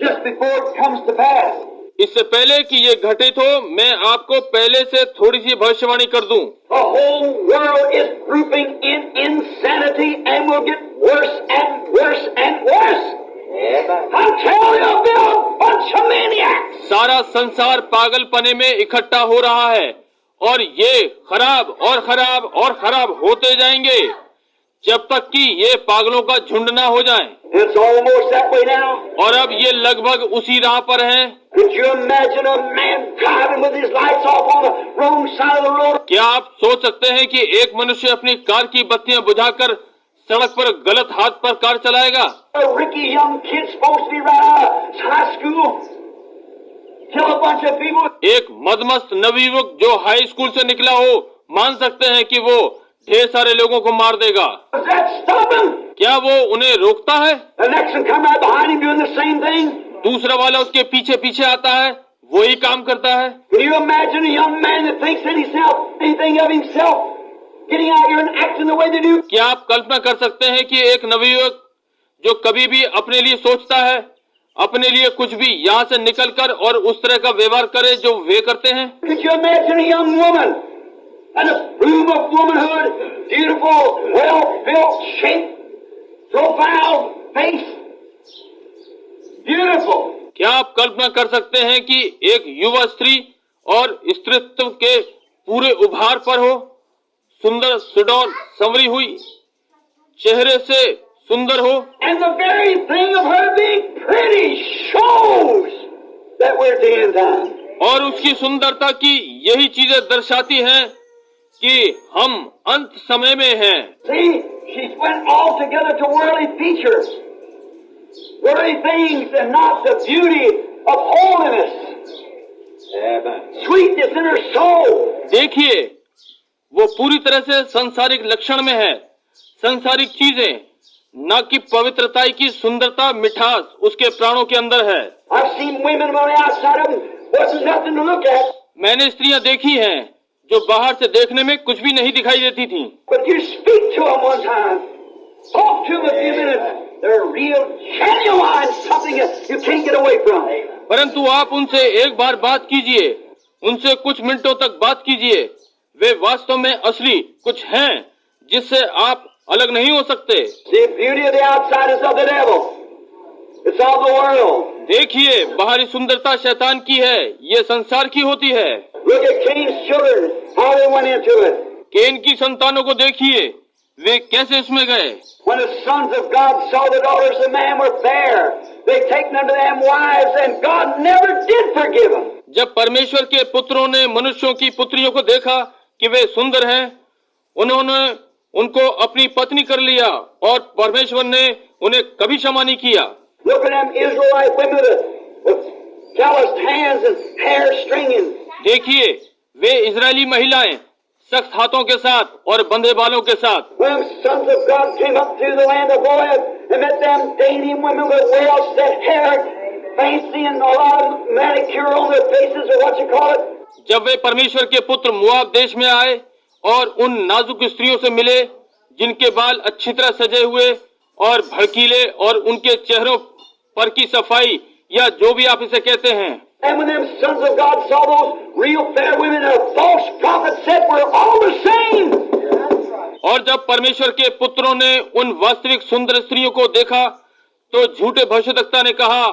just before it comes to pass. इससे पहले कि ये घटित हो, मैं आपको पहले से थोड़ी सी भविष्यवाणी कर दूं। The whole world is grouping in insanity and will get worse and worse and worse. I'm telling you, they're a bunch of maniacs. सारा संसार पागलपने में इकट्ठा हो रहा है और ये खराब और खराब और खराब होते जाएंगे जब तक कि ये पागलों का झुंड ना हो जाए। It's almost that way now. और अब ये लगभग उसी राह पर हैं। Could you imagine a man driving with his lights off on the wrong side of the road? क्या आप सोच सकते हैं कि एक मनुष्य अपनी कार की बत्तियां बुझाकर सड़क पर गलत हाथ पर कार चलाएगा? A Ricky young kid supposed to be right out of high school. Kill a bunch of people. एक मदमस्त नवयुवक जो हाई स्कूल से निकला हो, मान सकते हैं कि वो ढेर सारे लोगों को मार देगा। Does that stop him? क्या वो उन्हें रोकता है? The next one come right behind him doing the same thing. दूसरा वाला उसके पीछे पीछे आता है, वही काम करता है। Can you imagine a young man that thinks anything of himself, getting out here and acting the way they do? क्या आप कल्पना कर सकते हैं कि एक नवयुवक जो कभी भी अपने लिए सोचता है, अपने लिए कुछ भी यहाँ से निकलकर और उस तरह का व्यवहार करे जो वे करते हैं? Could you imagine a young woman and a bloom of womanhood, beautiful, well-built, shaped, profile, face, beautiful. क्या आप कल्पना कर सकते हैं कि एक युवा स्त्री और स्त्रीत्व के पूरे उभार पर हो, सुंदर सुडौल संवरी हुई, चेहरे से सुंदर हो, And the very thing of her being pretty shows that we're at the end time. और उसकी सुंदरता की यही चीजें दर्शाती हैं कि हम अंत समय में हैं। See, she's went altogether to worldly features, worldly things, and not the beauty of holiness, sweetness in her soul. देखिए, वो पूरी तरह से सांसारिक लक्षण में है, सांसारिक चीजें, न कि पवित्रताई की सुंदरता, मिठास उसके प्राणों के अंदर है। I've seen women on the outside of them wasn't nothing to look at, मैंने स्त्रियां देखी हैं जो बाहर से देखने में कुछ भी नहीं दिखाई देती थीं, but you speak to them one time, talk to them a few minutes, they're real, genuine, something that you can't get away from. परंतु आप उनसे एक बार बात कीजिए, उनसे कुछ मिनटों तक बात कीजिए, वे वास्तव में असली कुछ हैं जिससे आप अलग नहीं हो सकते। The beauty of the outside is of the devil. It's of the world. देखिए, बाहरी सुंदरता शैतान की है, ये संसार की होती है। Look at Cain's children, how they went into it. केन की संतानों को देखिए, वे कैसे इसमें गए। When the sons of God saw the daughters of man were fair, they taken unto them wives, and God never did forgive them. जब परमेश्वर के पुत्रों ने मनुष्यों की पुत्रियों को देखा कि वे सुंदर हैं, उन्होंने उनको अपनी पत्नी कर लिया और परमेश्वर ने उन्हें कभी क्षमा नहीं किया। Look at them Israelite women with calloused hands and hair stringing. देखिए, वे इजरायली महिलाएं सख्त हाथों के साथ और बंधे बालों के साथ। When sons of God came up through the land of Moab and met them dainty women with well set hair, fancy and a lot of manicure on their faces, or what you call it. जब वे परमेश्वर के पुत्र मोआब देश में आए और उन नाजुक स्त्रियों से मिले जिनके बाल अच्छी तरह सजे हुए और भड़कीले और उनके चेहरों पर की सफाई या जो भी आप इसे कहते हैं। And when them sons of God saw those real fair women, a false prophet said, "We're all the same." और जब परमेश्वर के पुत्रों ने उन वास्तविक सुंदर स्त्रियों को देखा तो झूठे भविष्यद्वक्ता ने कहा,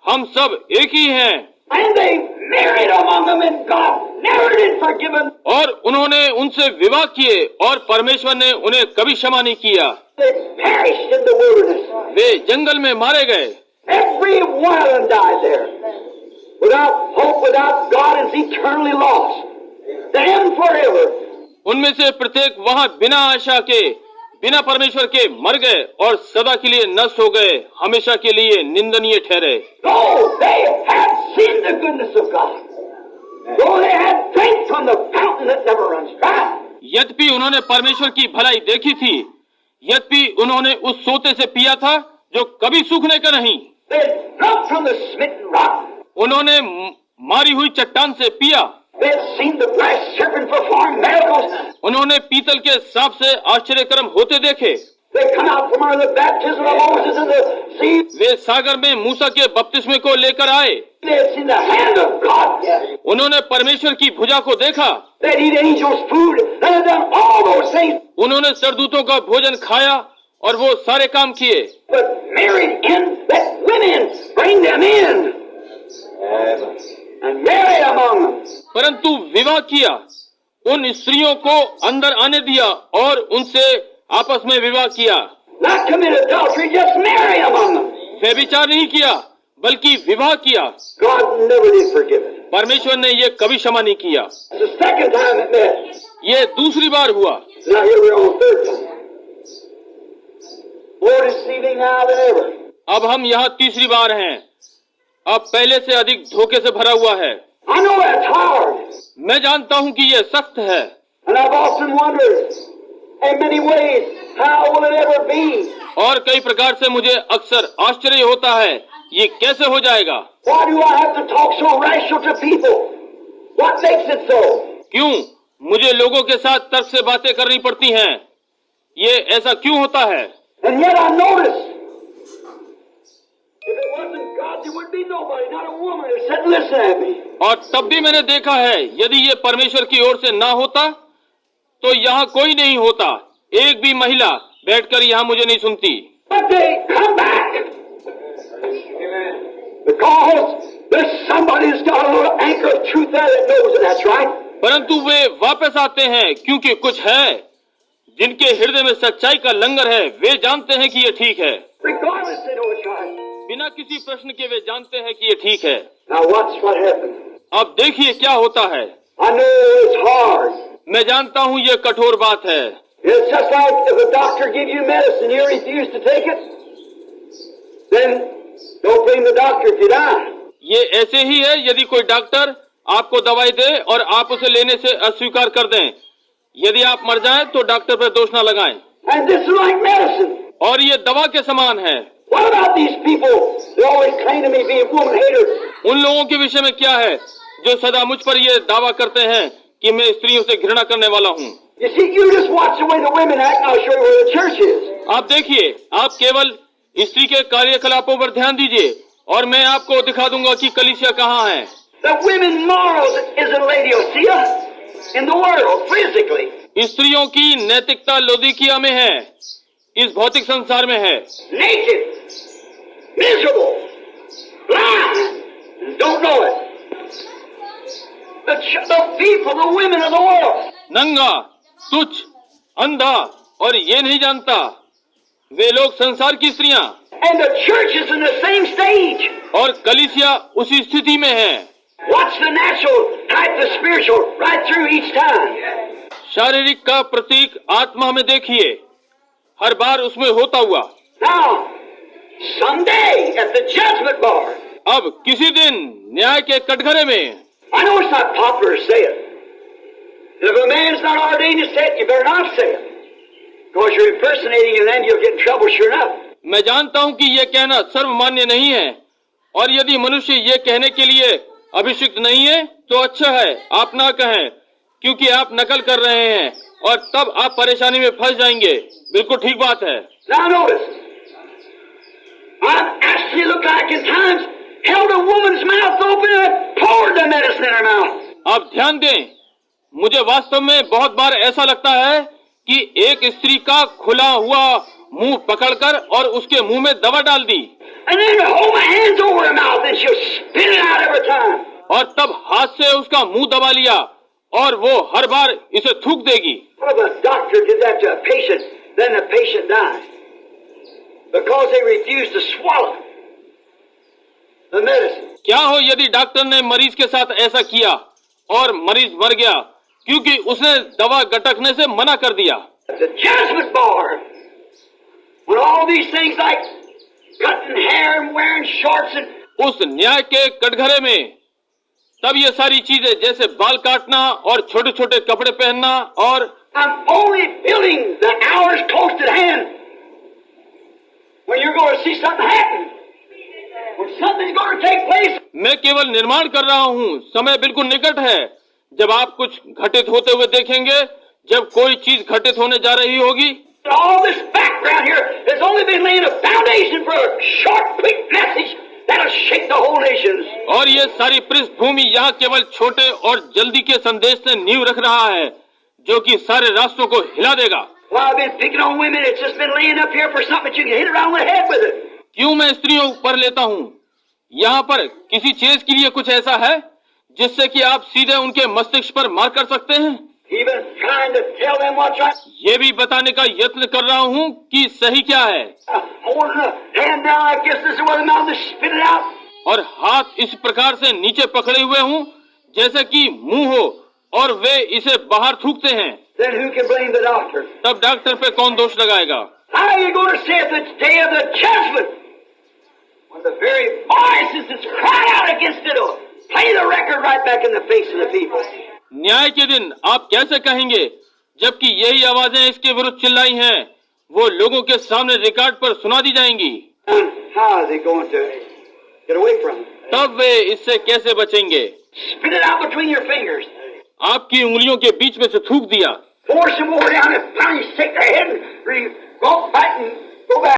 हम सब एक ही हैं। And they married among them, and God never did forgive them. और उन्होंने उनसे विवाह किए और परमेश्वर ने उन्हें कभी क्षमा नहीं किया। They perished in the wilderness. वे जंगल में मारे गए। Every one of them died there. Without hope, without God, is eternally lost. Damned forever. उनमें से प्रत्येक वहां बिना आशा के, बिना परमेश्वर के मर गए और सदा के लिए नष्ट हो गए, हमेशा के लिए निंदनीय ठहरे। Though they had seen the goodness of God, though they had drank from the fountain that never runs dry, यद्यपि उन्होंने परमेश्वर की भलाई देखी थी, यद्यपि उन्होंने उस सोते से पिया था जो कभी सूखने का नहीं, they had drunk from the smitten rock, उन्होंने मारी हुई चट्टान से पिया, they had seen the brass serpent perform miracles, उन्होंने पीतल के सांप से आश्चर्यकर्म होते देखे, They come out from under the baptism of Moses in the sea. वे सागर में मूसा के बपतिस्मे को लेकर आए। They had seen the hand of God. उन्होंने परमेश्वर की भुजा को देखा। They had eaten angels' food. They had done all those things. उन्होंने सरदूतों का भोजन खाया और वो सारे काम किए। But married in, let women bring them in and marry among them. परंतु विवाह किया, उन स्त्रियों को अंदर आने दिया और उनसे आपस में विवाह किया। Not commit adultery, just marry among them. व्यभिचार नहीं किया बल्कि विवाह किया। God never did forgive it. परमेश्वर ने ये कभी क्षमा नहीं किया। It's the second time it met. ये दूसरी बार हुआ। Now here we are on the third time. More deceiving now than ever. अब हम यहाँ तीसरी बार हैं। अब पहले से अधिक धोखे से भरा हुआ है। I know that's hard. मैं जानता हूँ कि ये सख्त है And I've often wondered, in many ways, how will it ever be? और कई प्रकार से मुझे अक्सर आश्चर्य होता है, ये कैसे हो जाएगा? Why do I have to talk so rational to people? What makes it so? क्यों मुझे लोगों के साथ तर्क से बातें करनी पड़ती हैं? ये ऐसा क्यों होता है? And yet I notice, if it wasn't God, there would be nobody, not a woman, who said, listen at me. और तब भी मैंने देखा है, यदि ये परमेश्वर की ओर से ना होता तो यहाँ कोई नहीं होता, एक भी महिला बैठकर यहाँ मुझे नहीं सुनती। But they come back. Because there's somebody who's got a little anchor of truth there that knows that that's right. परंतु वे वापस आते हैं क्योंकि कुछ है, जिनके हृदय में सच्चाई का लंगर है, वे जानते हैं कि ये ठीक है। Regardless, they know it's right. बिना किसी प्रश्न के वे जानते हैं कि ये ठीक है। Now watch what happens. अब देखिए क्या होता है। I know it's hard. मैं जानता हूँ ये कठोर बात है। It's just like if a doctor gives you medicine, you refuse to take it, then don't blame the doctor if you die. ये ऐसे ही है, यदि कोई डॉक्टर आपको दवाई दे और आप उसे लेने से अस्वीकार कर दें, यदि आप मर जाएं तो डॉक्टर पर दोष न लगाएं। And this is like medicine. और ये दवा के समान है। What about these people? They always claim to me being woman haters. उन लोगों के विषय में क्या है जो सदा मुझ पर ये दावा करते हैं कि मैं स्त्रियों से घृणा करने वाला हूँ। You see, you just watch the way the women act, and I'll show you where the church is. आप देखिए, आप केवल स्त्री के कार्यकलापों पर ध्यान दीजिए और मैं आपको दिखा दूंगा कि कलीसिया कहाँ है। The women morals is in Laodicea, in the world, physically. स्त्रियों की नैतिकता लौदीकिया में है, इस भौतिक संसार में है। Naked, miserable, blind, and don't know it. The people, the women of the world. नंगा, तुच्छ, अंधा और ये नहीं जानता, वे लोग संसार की स्त्रियां। And the church is in the same stage. और कलीसिया उसी स्थिति में है। Watch the natural type the spiritual right through each time. शारीरिक का प्रतीक आत्मा में देखिए, हर बार उसमें होता हुआ। Now, someday at the judgment bar. अब किसी दिन न्याय के कटघरे में। I know it's not popular to say it. If a man's not ordained to say it, you better not say it. Because you're impersonating him, then you'll get in trouble sure enough. मैं जानता हूं कि यह कहना सर्वमान्य नहीं है, और यदि मनुष्य ये कहने के लिए अभिषिक्त नहीं है तो अच्छा है आप ना कहें, क्योंकि आप नकल कर रहे हैं और तब आप परेशानी में फंस जाएंगे। बिल्कुल ठीक बात है। Now notice, I've actually looked like in times held a woman's mouth open and poured the medicine in her mouth. अब ध्यान दें, मुझे वास्तव में बहुत बार ऐसा लगता है कि एक स्त्री का खुला हुआ मुंह पकड़कर और उसके मुंह में दवा डाल दी, And then hold my hands over her mouth and she'll spit it out every time. और तब हाथ से उसका मुंह दबा लिया और वो हर बार इसे थूक देगी। Well, if a doctor did that to a patient, then the patient died. Because they refused to swallow the medicine. क्या हो यदि डॉक्टर ने मरीज के साथ ऐसा किया और मरीज मर गया क्योंकि उसने दवा गटकने से मना कर दिया। The judgment bar, when all these things like cutting hair and wearing shorts and उस न्याय के कटघरे में तब ये सारी चीजें जैसे बाल काटना और छोटे छोटे कपड़े पहनना और I'm only feeling the hours close at hand when you're going to see something happen, when something's going to take place. मैं केवल निर्माण कर रहा हूँ, समय बिल्कुल निकट है जब आप कुछ घटित होते हुए देखेंगे, जब कोई चीज घटित होने जा रही होगी। All this background here has only been laying a foundation for a short, quick message that'll shake the whole nations. और ये सारी पृष्ठभूमि यहाँ केवल छोटे और जल्दी के संदेश से नींव रख रहा है जो कि सारे राष्ट्रों को हिला देगा। Well, I've been picking on women. It's just been laying up here for something that you can hit around the head with it. क्यों मैं स्त्रियों पर लेता हूँ? यहाँ पर किसी चीज के लिए कुछ ऐसा है जिससे कि आप सीधे उनके मस्तिष्क पर मार कर सकते हैं। Even trying to tell them what's right. ये भी बताने का यत्न कर रहा हूँ कि सही क्या है। Holding the hand down like this is where the mouth is spit it out. और हाथ इस प्रकार से नीचे पकड़े हुए हूँ जैसे कि मुंह हो और वे इसे बाहर थूकते हैं। Then who can blame the doctor? तब डॉक्टर पे कौन दोष लगाएगा? How are you going to say at the day of the judgment when the very voices that's crying out against it will play the record right back in the face of the people? न्याय के दिन आप कैसे कहेंगे जबकि यही आवाजें इसके विरुद्ध चिल्लाई हैं वो लोगों के सामने रिकॉर्ड पर सुना दी जाएंगी? How are they going to get away from it? तब वे इससे कैसे बचेंगे? Spit it out between your fingers. आपकी उंगलियों के बीच में से थूक दिया। Pour some more down and finally shake their head and go back and